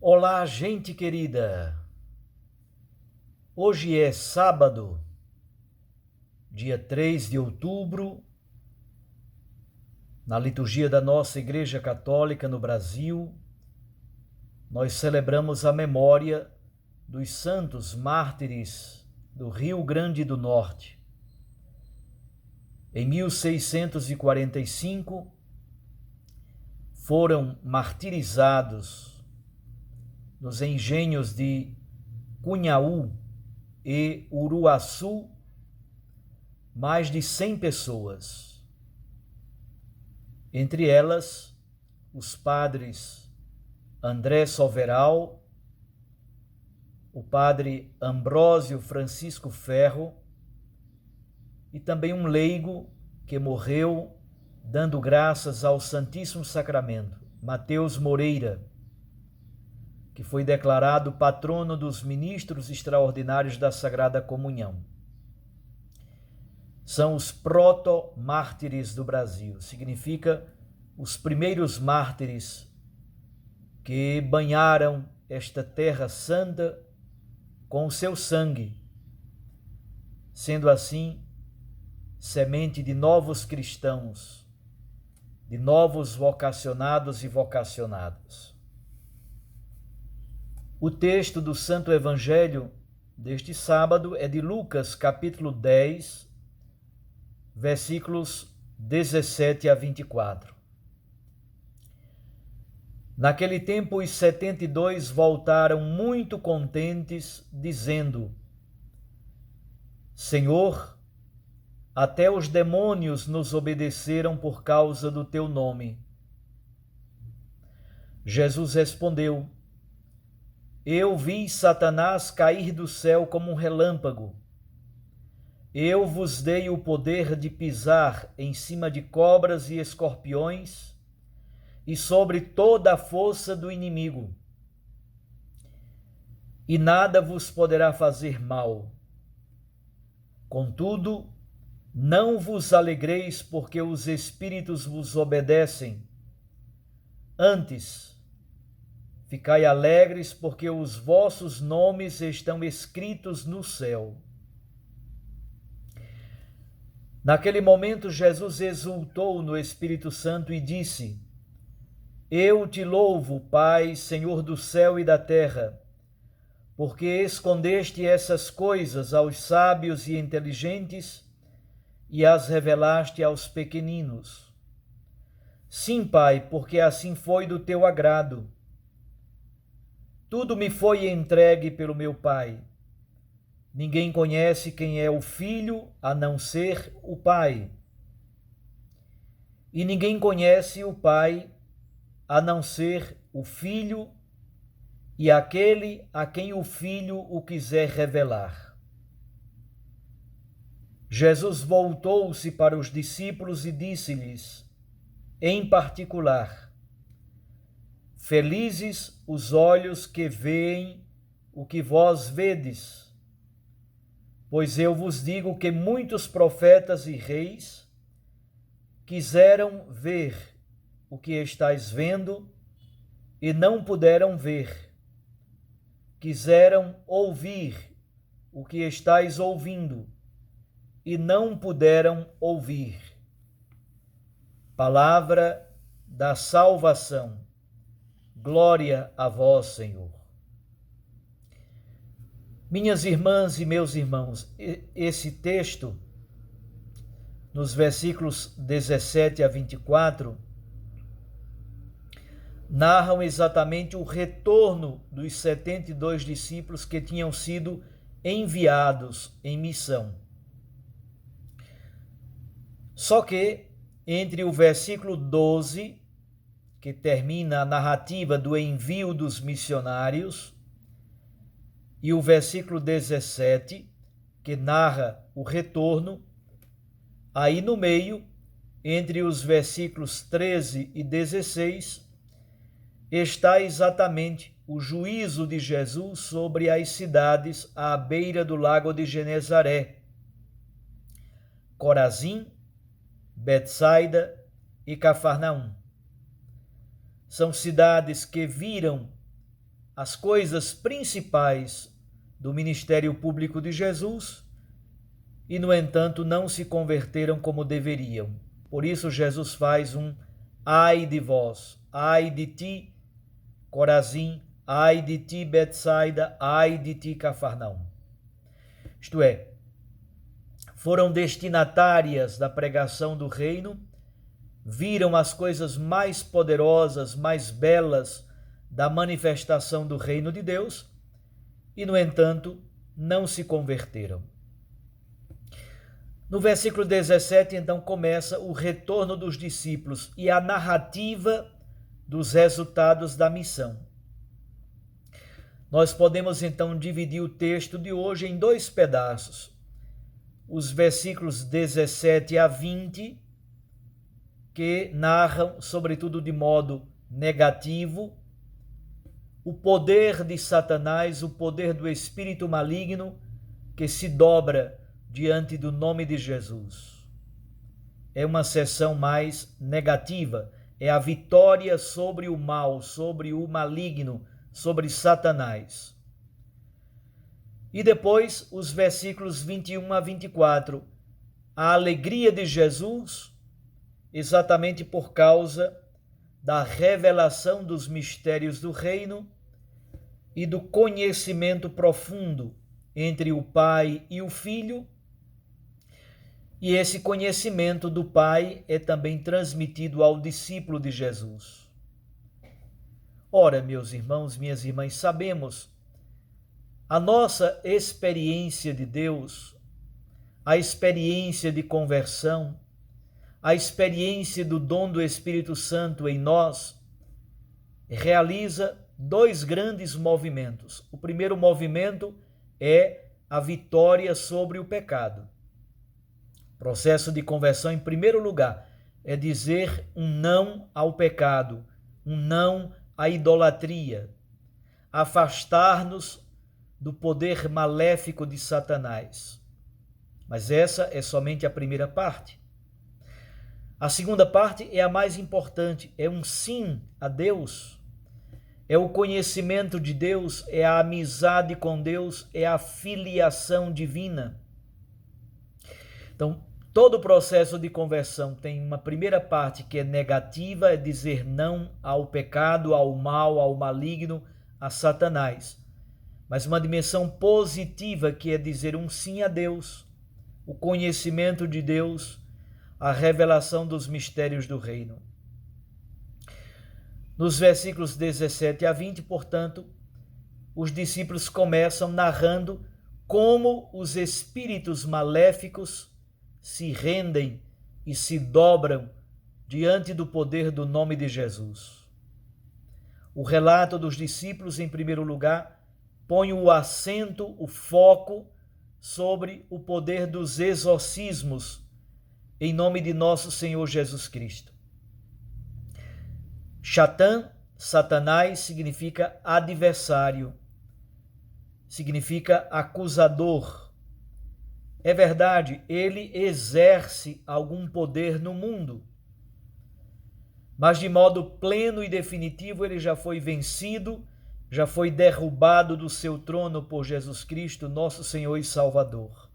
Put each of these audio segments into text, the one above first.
Olá, gente querida! Hoje é sábado, dia 3 de outubro, na liturgia da nossa Igreja Católica no Brasil, nós celebramos a memória dos santos mártires do Rio Grande do Norte. Em 1645, foram martirizados nos engenhos de Cunhaú e Uruaçu mais de 100 pessoas. Entre elas, os padres André Soveral, o padre Ambrósio Francisco Ferro e também um leigo que morreu dando graças ao Santíssimo Sacramento, Mateus Moreira, que foi declarado patrono dos ministros extraordinários da Sagrada Comunhão. São os proto-mártires do Brasil, significa os primeiros mártires que banharam esta terra santa com o seu sangue, sendo assim semente de novos cristãos, de novos vocacionados e vocacionadas. O texto do Santo Evangelho deste sábado é de Lucas, capítulo 10, versículos 17 a 24. Naquele tempo, os 72 voltaram muito contentes, dizendo: Senhor, até os demônios nos obedeceram por causa do teu nome. Jesus respondeu: Eu vi Satanás cair do céu como um relâmpago. Eu vos dei o poder de pisar em cima de cobras e escorpiões e sobre toda a força do inimigo. E nada vos poderá fazer mal. Contudo, não vos alegreis porque os espíritos vos obedecem. Antes, ficai alegres porque os vossos nomes estão escritos no céu. Naquele momento, Jesus exultou no Espírito Santo e disse: Eu te louvo, Pai, Senhor do céu e da terra, porque escondeste essas coisas aos sábios e inteligentes e as revelaste aos pequeninos. Sim, Pai, porque assim foi do teu agrado. Tudo me foi entregue pelo meu Pai. Ninguém conhece quem é o Filho a não ser o Pai. E ninguém conhece o Pai a não ser o Filho e aquele a quem o Filho o quiser revelar. Jesus voltou-se para os discípulos e disse-lhes, em particular: Felizes os olhos que veem o que vós vedes, pois eu vos digo que muitos profetas e reis quiseram ver o que estáis vendo e não puderam ver. Quiseram ouvir o que estáis ouvindo e não puderam ouvir. Palavra da salvação. Glória a vós, Senhor. Minhas irmãs e meus irmãos, esse texto, nos versículos 17 a 24, narram exatamente o retorno dos 72 discípulos que tinham sido enviados em missão. Só que, entre o versículo 12, que termina a narrativa do envio dos missionários, e o versículo 17, que narra o retorno, aí no meio, entre os versículos 13 e 16, está exatamente o juízo de Jesus sobre as cidades à beira do lago de Genezaré, Corazim, Betsaida e Cafarnaum. São cidades que viram as coisas principais do ministério público de Jesus e, no entanto, não se converteram como deveriam. Por isso, Jesus faz um ai de vós, ai de ti, Corazim, ai de ti, Betsaida, ai de ti, Cafarnaum. Isto é, foram destinatárias da pregação do reino, viram as coisas mais poderosas, mais belas da manifestação do reino de Deus e, no entanto, não se converteram. No versículo 17, então, começa o retorno dos discípulos e a narrativa dos resultados da missão. Nós podemos, então, dividir o texto de hoje em dois pedaços. Os versículos 17 a 20, que narram, sobretudo de modo negativo, o poder de Satanás, o poder do espírito maligno que se dobra diante do nome de Jesus. É uma seção mais negativa, é a vitória sobre o mal, sobre o maligno, sobre Satanás. E depois os versículos 21 a 24, a alegria de Jesus, exatamente por causa da revelação dos mistérios do reino e do conhecimento profundo entre o Pai e o Filho. E esse conhecimento do Pai é também transmitido ao discípulo de Jesus. Ora, meus irmãos, minhas irmãs, sabemos a nossa experiência de Deus, a experiência de conversão, a experiência do dom do Espírito Santo em nós, realiza dois grandes movimentos. O primeiro movimento é a vitória sobre o pecado. O processo de conversão, em primeiro lugar, é dizer um não ao pecado, um não à idolatria, afastar-nos do poder maléfico de Satanás. Mas essa é somente a primeira parte. A segunda parte é a mais importante, é um sim a Deus, é o conhecimento de Deus, é a amizade com Deus, é a filiação divina. Então, todo o processo de conversão tem uma primeira parte que é negativa, é dizer não ao pecado, ao mal, ao maligno, a Satanás. Mas uma dimensão positiva que é dizer um sim a Deus, o conhecimento de Deus, a revelação dos mistérios do reino. Nos versículos 17 a 20, portanto, os discípulos começam narrando como os espíritos maléficos se rendem e se dobram diante do poder do nome de Jesus. O relato dos discípulos, em primeiro lugar, põe o acento, o foco sobre o poder dos exorcismos em nome de nosso Senhor Jesus Cristo. Shatã, Satanás, significa adversário, significa acusador. É verdade, ele exerce algum poder no mundo, mas de modo pleno e definitivo ele já foi vencido, já foi derrubado do seu trono por Jesus Cristo, nosso Senhor e Salvador.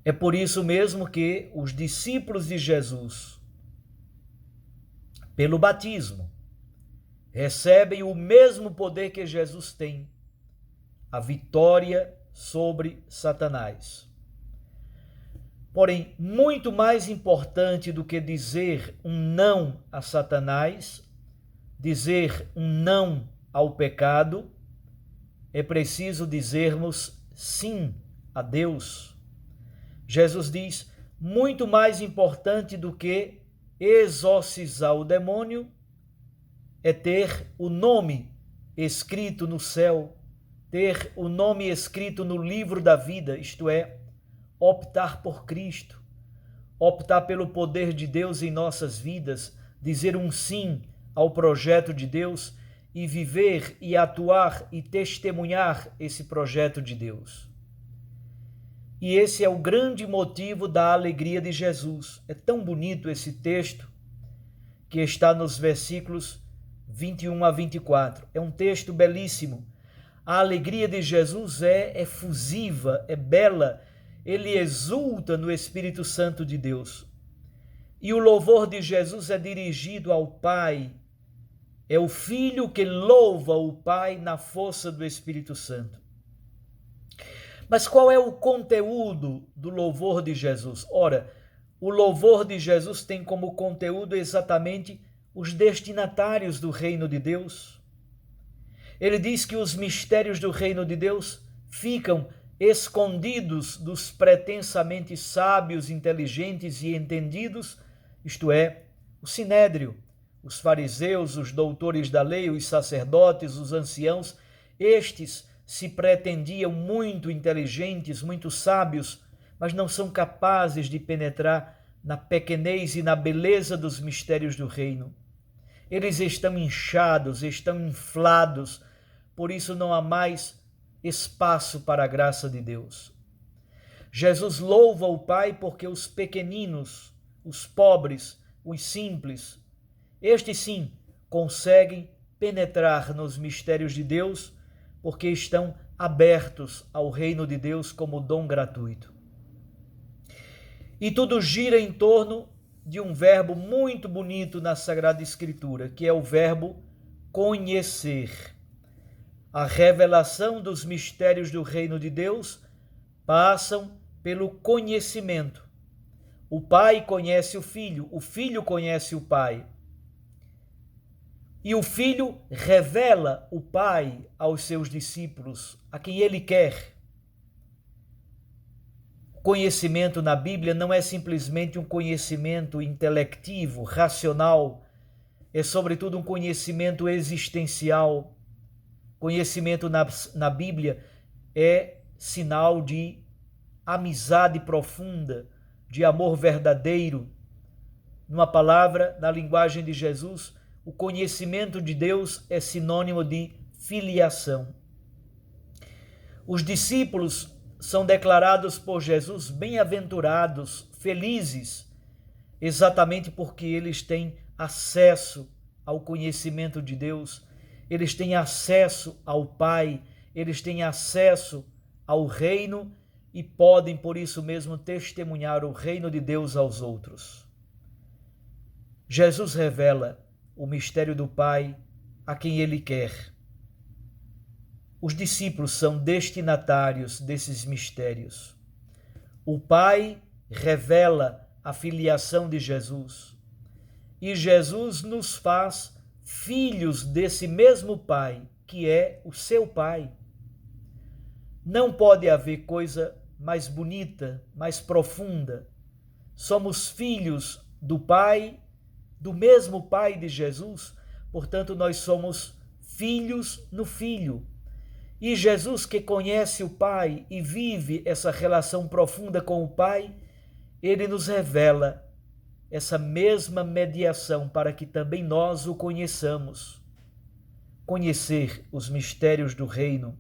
É por isso mesmo que os discípulos de Jesus, pelo batismo, recebem o mesmo poder que Jesus tem, a vitória sobre Satanás. Porém, muito mais importante do que dizer um não a Satanás, dizer um não ao pecado, é preciso dizermos sim a Deus. Jesus diz, muito mais importante do que exorcizar o demônio é ter o nome escrito no céu, ter o nome escrito no livro da vida, isto é, optar por Cristo, optar pelo poder de Deus em nossas vidas, dizer um sim ao projeto de Deus e viver e atuar e testemunhar esse projeto de Deus. E esse é o grande motivo da alegria de Jesus. É tão bonito esse texto que está nos versículos 21 a 24. É um texto belíssimo. A alegria de Jesus é efusiva, é bela. Ele exulta no Espírito Santo de Deus. E o louvor de Jesus é dirigido ao Pai. É o Filho que louva o Pai na força do Espírito Santo. Mas qual é o conteúdo do louvor de Jesus? Ora, o louvor de Jesus tem como conteúdo exatamente os destinatários do reino de Deus. Ele diz que os mistérios do reino de Deus ficam escondidos dos pretensamente sábios, inteligentes e entendidos, isto é, o sinédrio, os fariseus, os doutores da lei, os sacerdotes, os anciãos. Estes se pretendiam muito inteligentes, muito sábios, mas não são capazes de penetrar na pequenez e na beleza dos mistérios do reino. Eles estão inchados, estão inflados, por isso não há mais espaço para a graça de Deus. Jesus louva o Pai porque os pequeninos, os pobres, os simples, estes sim conseguem penetrar nos mistérios de Deus porque estão abertos ao reino de Deus como dom gratuito. E tudo gira em torno de um verbo muito bonito na Sagrada Escritura, que é o verbo conhecer. A revelação dos mistérios do reino de Deus passam pelo conhecimento. O Pai conhece o Filho conhece o Pai. E o Filho revela o Pai aos seus discípulos, a quem ele quer. O conhecimento na Bíblia não é simplesmente um conhecimento intelectivo, racional, é sobretudo um conhecimento existencial. Conhecimento na Bíblia é sinal de amizade profunda, de amor verdadeiro. Numa palavra, na linguagem de Jesus, o conhecimento de Deus é sinônimo de filiação. Os discípulos são declarados por Jesus bem-aventurados, felizes, exatamente porque eles têm acesso ao conhecimento de Deus, eles têm acesso ao Pai, eles têm acesso ao reino e podem, por isso mesmo, testemunhar o reino de Deus aos outros. Jesus revela o mistério do Pai a quem ele quer. Os discípulos são destinatários desses mistérios. O Pai revela a filiação de Jesus e Jesus nos faz filhos desse mesmo Pai, que é o seu Pai. Não pode haver coisa mais bonita, mais profunda. Somos filhos do Pai, do mesmo Pai de Jesus, portanto nós somos filhos no Filho. E Jesus, que conhece o Pai e vive essa relação profunda com o Pai, ele nos revela essa mesma mediação para que também nós o conheçamos. Conhecer os mistérios do reino,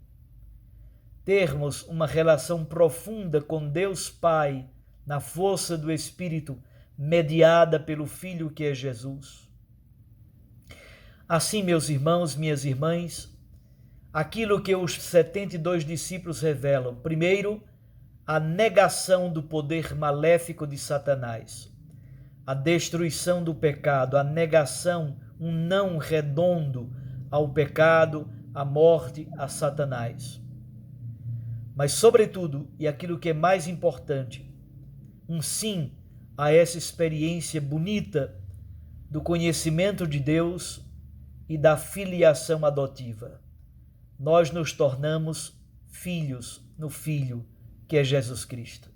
termos uma relação profunda com Deus Pai, na força do Espírito, mediada pelo Filho que é Jesus. Assim, meus irmãos, minhas irmãs, aquilo que os 72 discípulos revelam, primeiro, a negação do poder maléfico de Satanás, a destruição do pecado, a negação, um não redondo ao pecado, à morte, a Satanás. Mas, sobretudo, e aquilo que é mais importante, um sim a essa experiência bonita do conhecimento de Deus e da filiação adotiva. Nós nos tornamos filhos no Filho, que é Jesus Cristo.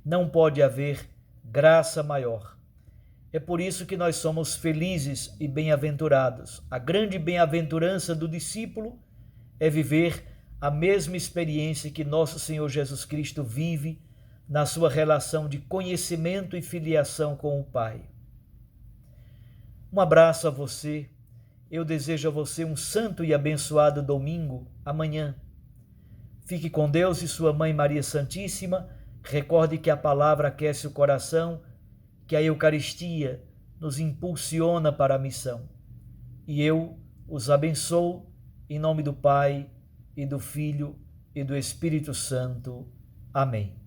Não pode haver graça maior. É por isso que nós somos felizes e bem-aventurados. A grande bem-aventurança do discípulo é viver a mesma experiência que nosso Senhor Jesus Cristo vive na sua relação de conhecimento e filiação com o Pai. Um abraço a você. Eu desejo a você um santo e abençoado domingo amanhã. Fique com Deus e sua Mãe Maria Santíssima. Recorde que a palavra aquece o coração, que a Eucaristia nos impulsiona para a missão. E eu os abençoo, em nome do Pai, e do Filho, e do Espírito Santo. Amém.